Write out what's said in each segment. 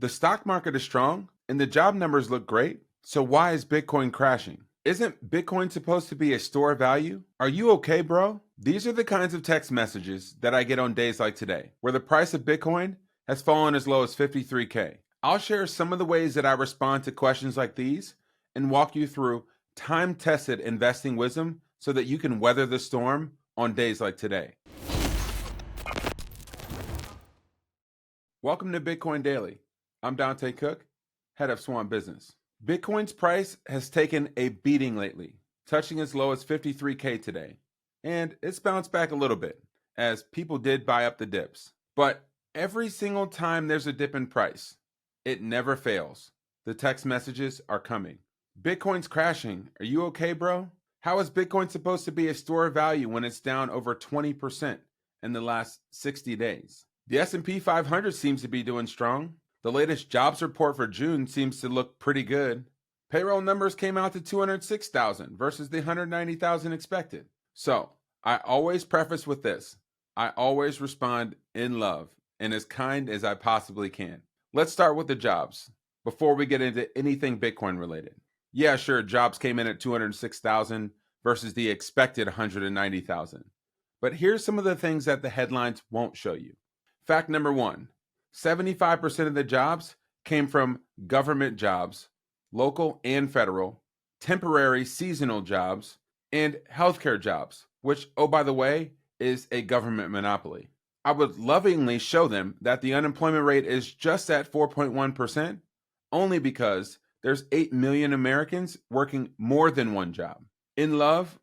The stock market is strong and the job numbers look great. So why is Bitcoin crashing? Isn't Bitcoin supposed to be a store of value? Are you okay, bro? These are the kinds of text messages that I get on days like today, where the price of Bitcoin has fallen as low as 53K. I'll share some of the ways that I respond to questions like these and walk you through time-tested investing wisdom so that you can weather the storm on days like today. Welcome to Bitcoin Daily. I'm Dante Cook, head of Swan Business. Bitcoin's price has taken a beating lately, touching as low as 53K today. And it's bounced back a little bit, as people did buy up the dips. But every single time there's a dip in price, it never fails. The text messages are coming. Bitcoin's crashing. Are you okay, bro? How is Bitcoin supposed to be a store of value when it's down over 20% in the last 60 days? The S&P 500 seems to be doing strong. The latest jobs report for June seems to look pretty good. Payroll numbers came out to 206,000 versus the 190,000 expected. So, I always preface with this. I always respond in love and as kind as I possibly can. Let's start with the jobs before we get into anything Bitcoin related. Yeah, sure, jobs came in at 206,000 versus the expected 190,000. But here's some of the things that the headlines won't show you. Fact number one, 75% of the jobs came from government jobs, local and federal, temporary seasonal jobs, and healthcare jobs, which, oh, by the way, is a government monopoly. I would lovingly show them that the unemployment rate is just at 4.1%, only because there's 8 million Americans working more than one job. In love,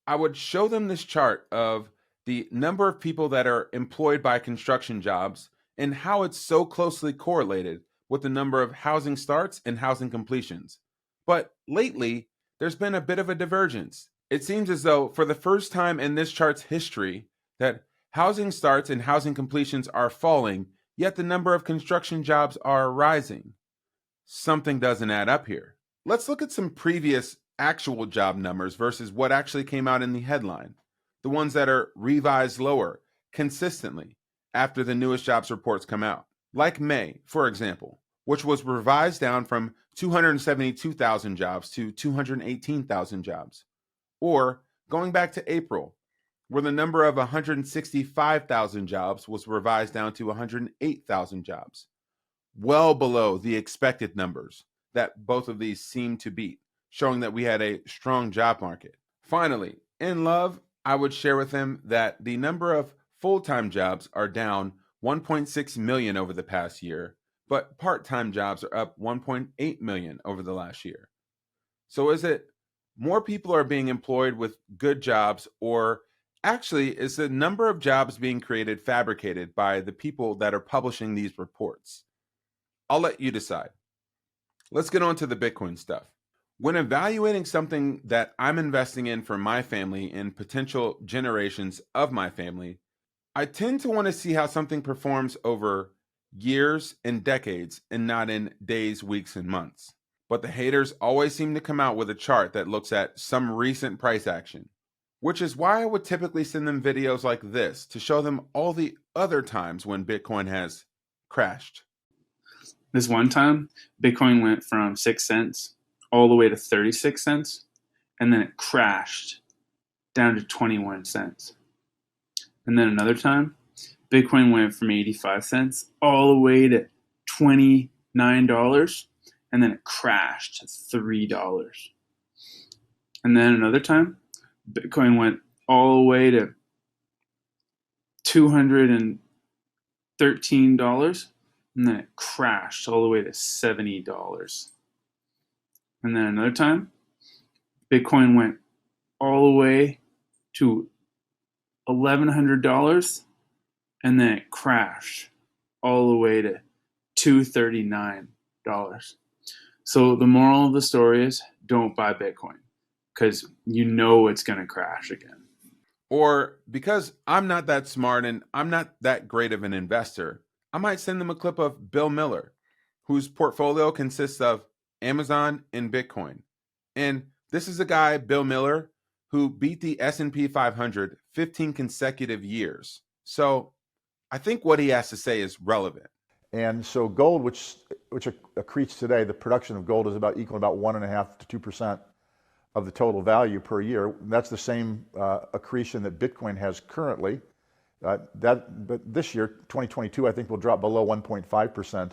I would show them this chart of the number of people that are employed by construction jobs and how it's so closely correlated with the number of housing starts and housing completions. But lately, there's been a bit of a divergence. It seems as though for the first time in this chart's history that housing starts and housing completions are falling, yet the number of construction jobs are rising. Something doesn't add up here. Let's look at some previous actual job numbers versus what actually came out in the headline. The ones that are revised lower consistently after the newest jobs reports come out. Like May, for example, which was revised down from 272,000 jobs to 218,000 jobs. Or going back to April, where the number of 165,000 jobs was revised down to 108,000 jobs. Well below the expected numbers that both of these seem to beat, showing that we had a strong job market. Finally, in love, I would share with them that the number of full-time jobs are down 1.6 million over the past year, but part-time jobs are up 1.8 million over the last year. So is it more people are being employed with good jobs, or actually is the number of jobs being created fabricated by the people that are publishing these reports? I'll let you decide. Let's get on to the Bitcoin stuff. When evaluating something that I'm investing in for my family and potential generations of my family, I tend to want to see how something performs over years and decades and not in days, weeks, and months. But the haters always seem to come out with a chart that looks at some recent price action, which is why I would typically send them videos like this to show them all the other times when Bitcoin has crashed. This one time, Bitcoin went from 6 cents all the way to 36 cents, and then it crashed down to 21 cents. And then another time, Bitcoin went from 85 cents all the way to $29, and then it crashed to $3. And then another time, Bitcoin went all the way to $213, and then it crashed all the way to $70. And then another time, Bitcoin went all the way to $1,100, and then it crashed all the way to $239. So the moral of the story is don't buy Bitcoin because you know it's going to crash again. Or because I'm not that smart and I'm not that great of an investor, I might send them a clip of Bill Miller, whose portfolio consists of Amazon and Bitcoin. And this is a guy, Bill Miller, who beat the S&P 500 15 consecutive years. So I think what he has to say is relevant. And so gold, which which accretes today, the production of gold is about equal to about 1.5 to 2% of the total value per year. That's the same accretion that Bitcoin has currently. But this year, 2022, I think will drop below 1.5%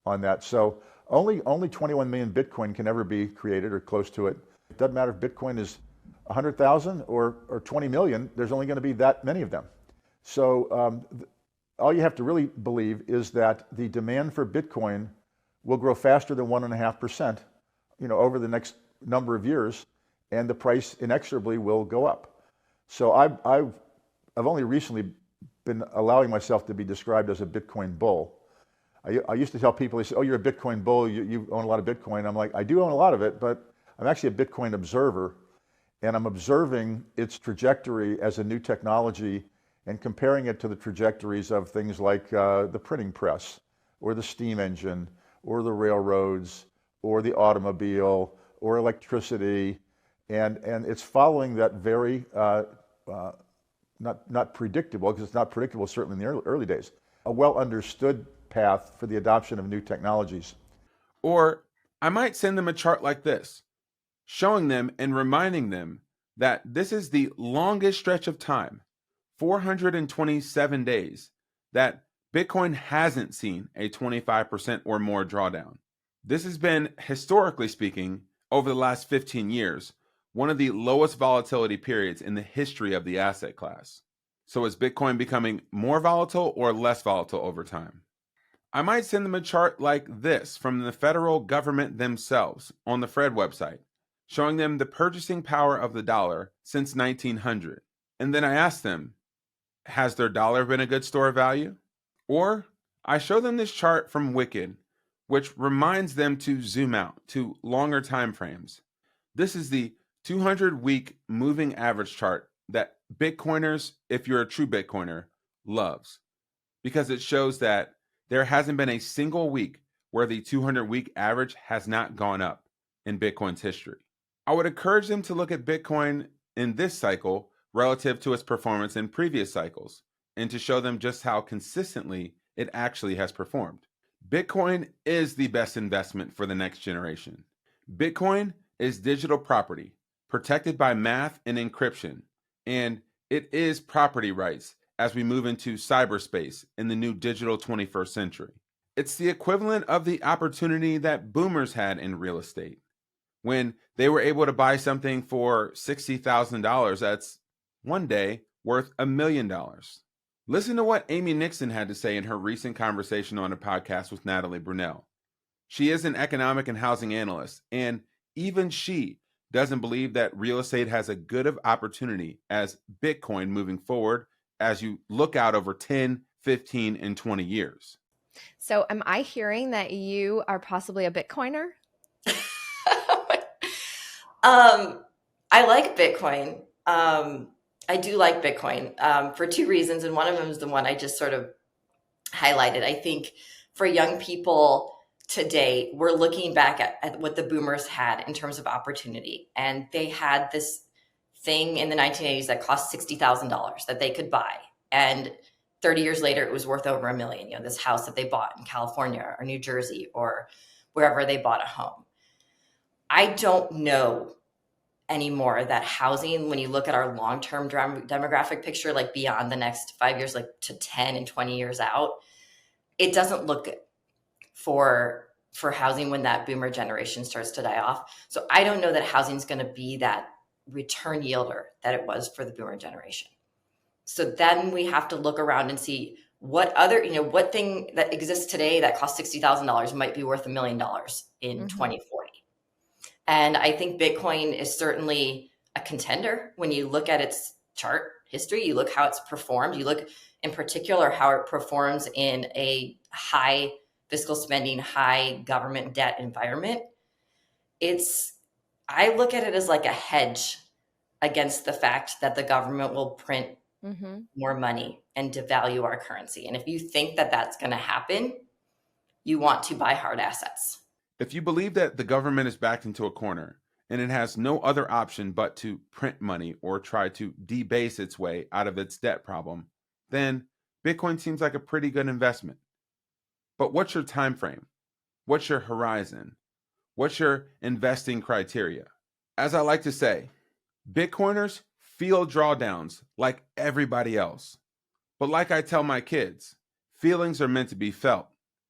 on that. So only 21 million Bitcoin can ever be created or close to it. It doesn't matter if Bitcoin is 100,000 or 20 million, there's only going to be that many of them. So all you have to really believe is that the demand for Bitcoin will grow faster than 1.5%, over the next number of years, and the price inexorably will go up. So I've only recently been allowing myself to be described as a Bitcoin bull. I used to tell people, they say, "Oh, you're a Bitcoin bull. You own a lot of Bitcoin." I'm like, I do own a lot of it, but I'm actually a Bitcoin observer, and I'm observing its trajectory as a new technology and comparing it to the trajectories of things like the printing press, or the steam engine, or the railroads, or the automobile, or electricity, and it's following that very not predictable, because it's not predictable certainly in the early days, a well understood path for the adoption of new technologies. Or I might send them a chart like this, showing them and reminding them that this is the longest stretch of time, 427 days, that Bitcoin hasn't seen a 25% or more drawdown. This has been, historically speaking, over the last 15 years, one of the lowest volatility periods in the history of the asset class. So is Bitcoin becoming more volatile or less volatile over time? I might send them a chart like this from the federal government themselves on the Fred website, showing them the purchasing power of the dollar since 1900. And then I ask them, has their dollar been a good store of value? Or I show them this chart from Wicked, which reminds them to zoom out to longer time frames. This is the 200-week moving average chart that Bitcoiners, if you're a true Bitcoiner, loves, because it shows that there hasn't been a single week where the 200-week average has not gone up in Bitcoin's history. I would encourage them to look at Bitcoin in this cycle relative to its performance in previous cycles, and to show them just how consistently it actually has performed. Bitcoin is the best investment for the next generation. Bitcoin is digital property, protected by math and encryption, and it is property rights as we move into cyberspace in the new digital 21st century. It's the equivalent of the opportunity that boomers had in real estate, when they were able to buy something for $60,000 that's one day worth $1 million. Listen to what Amy Nixon had to say in her recent conversation on a podcast with Natalie Brunell. She is an economic and housing analyst, and even she doesn't believe that real estate has a good of opportunity as Bitcoin moving forward as you look out over 10, 15, and 20 years. So am I hearing that you are possibly a Bitcoiner? I like Bitcoin. I do like Bitcoin for two reasons, and one of them is the one I just sort of highlighted. I think for young people today, we're looking back at what the boomers had in terms of opportunity, and they had this thing in the 1980s that cost $60,000 that they could buy, and 30 years later, it was worth over $1 million. This house that they bought in California or New Jersey or wherever they bought a home. I don't know anymore that housing, when you look at our long-term demographic picture, like beyond the next 5 years, like to 10 and 20 years out, it doesn't look good for housing when that boomer generation starts to die off. So I don't know that housing is going to be that return yielder that it was for the boomer generation. So then we have to look around and see what other, what thing that exists today that costs $60,000 might be worth $1 million in 2040. And I think Bitcoin is certainly a contender. When you look at its chart history, you look how it's performed, you look in particular how it performs in a high fiscal spending, high government debt environment. I look at it as like a hedge against the fact that the government will print more money and devalue our currency. And if you think that that's going to happen, you want to buy hard assets. If you believe that the government is backed into a corner and it has no other option but to print money or try to debase its way out of its debt problem, then Bitcoin seems like a pretty good investment. But what's your time frame? What's your horizon? What's your investing criteria? As I like to say, Bitcoiners feel drawdowns like everybody else. But like I tell my kids, feelings are meant to be felt,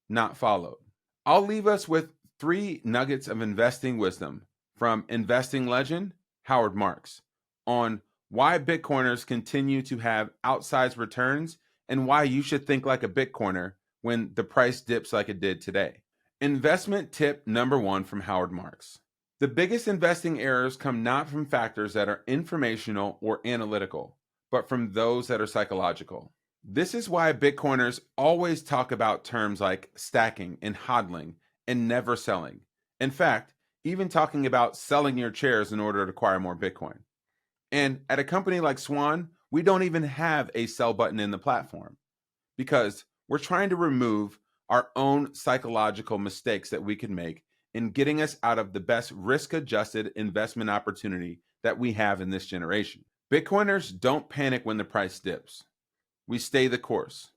not followed. I'll leave us with 3 nuggets of investing wisdom from investing legend Howard Marks on why Bitcoiners continue to have outsized returns and why you should think like a Bitcoiner when the price dips like it did today. Investment tip number 1 from Howard Marks. The biggest investing errors come not from factors that are informational or analytical, but from those that are psychological. This is why Bitcoiners always talk about terms like stacking and hodling and never selling. In fact, even talking about selling your shares in order to acquire more Bitcoin. And at a company like Swan, we don't even have a sell button in the platform because we're trying to remove our own psychological mistakes that we can make in getting us out of the best risk-adjusted investment opportunity that we have in this generation. Bitcoiners don't panic when the price dips. We stay the course.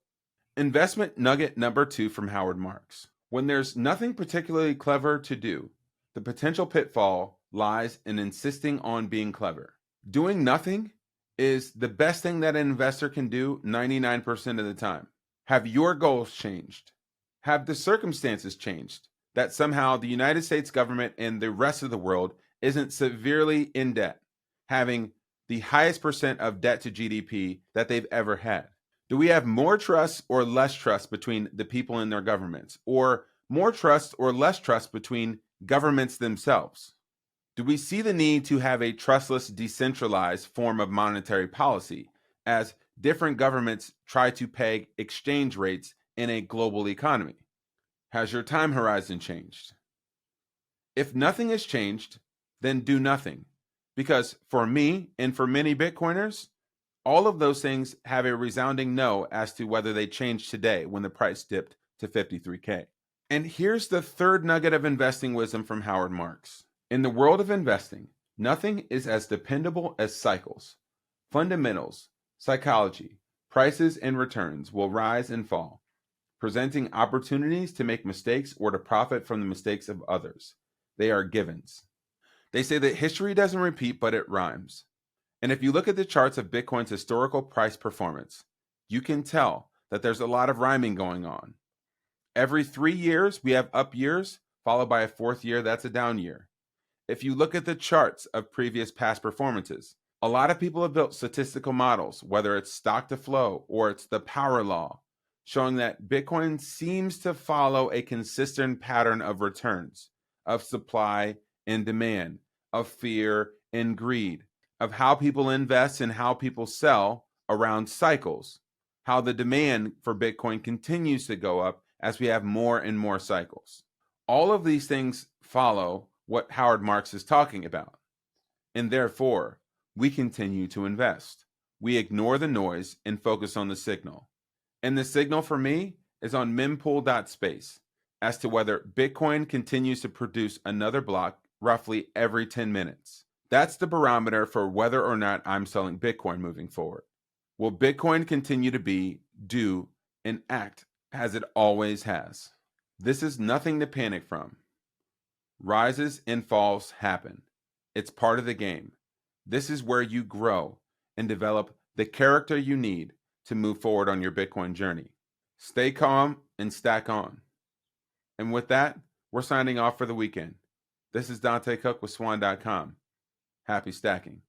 Investment nugget number 2 from Howard Marks. When there's nothing particularly clever to do, the potential pitfall lies in insisting on being clever. Doing nothing is the best thing that an investor can do 99% of the time. Have your goals changed? Have the circumstances changed that somehow the United States government and the rest of the world isn't severely in debt, having the highest percent of debt to GDP that they've ever had? Do we have more trust or less trust between the people and their governments, or more trust or less trust between governments themselves? Do we see the need to have a trustless, decentralized form of monetary policy as different governments try to peg exchange rates in a global economy? Has your time horizon changed? If nothing has changed, then do nothing. Because for me and for many Bitcoiners, all of those things have a resounding no as to whether they changed today when the price dipped to 53K. And here's the 3rd nugget of investing wisdom from Howard Marks. In the world of investing, nothing is as dependable as cycles. Fundamentals, psychology, prices, and returns will rise and fall, presenting opportunities to make mistakes or to profit from the mistakes of others. They are givens. They say that history doesn't repeat, but it rhymes. And if you look at the charts of Bitcoin's historical price performance, you can tell that there's a lot of rhyming going on. Every 3 years, we have up years, followed by a 4th year that's a down year. If you look at the charts of previous past performances, a lot of people have built statistical models, whether it's stock to flow or it's the power law, showing that Bitcoin seems to follow a consistent pattern of returns, of supply and demand, of fear and greed, of how people invest and how people sell around cycles, how the demand for Bitcoin continues to go up as we have more and more cycles. All of these things follow what Howard Marks is talking about. And therefore, we continue to invest. We ignore the noise and focus on the signal. And the signal for me is on mempool.space as to whether Bitcoin continues to produce another block roughly every 10 minutes. That's the barometer for whether or not I'm selling Bitcoin moving forward. Will Bitcoin continue to be, do, and act as it always has? This is nothing to panic from. Rises and falls happen. It's part of the game. This is where you grow and develop the character you need to move forward on your Bitcoin journey. Stay calm and stack on. And with that, we're signing off for the weekend. This is Dante Cook with Swan.com. Happy stacking.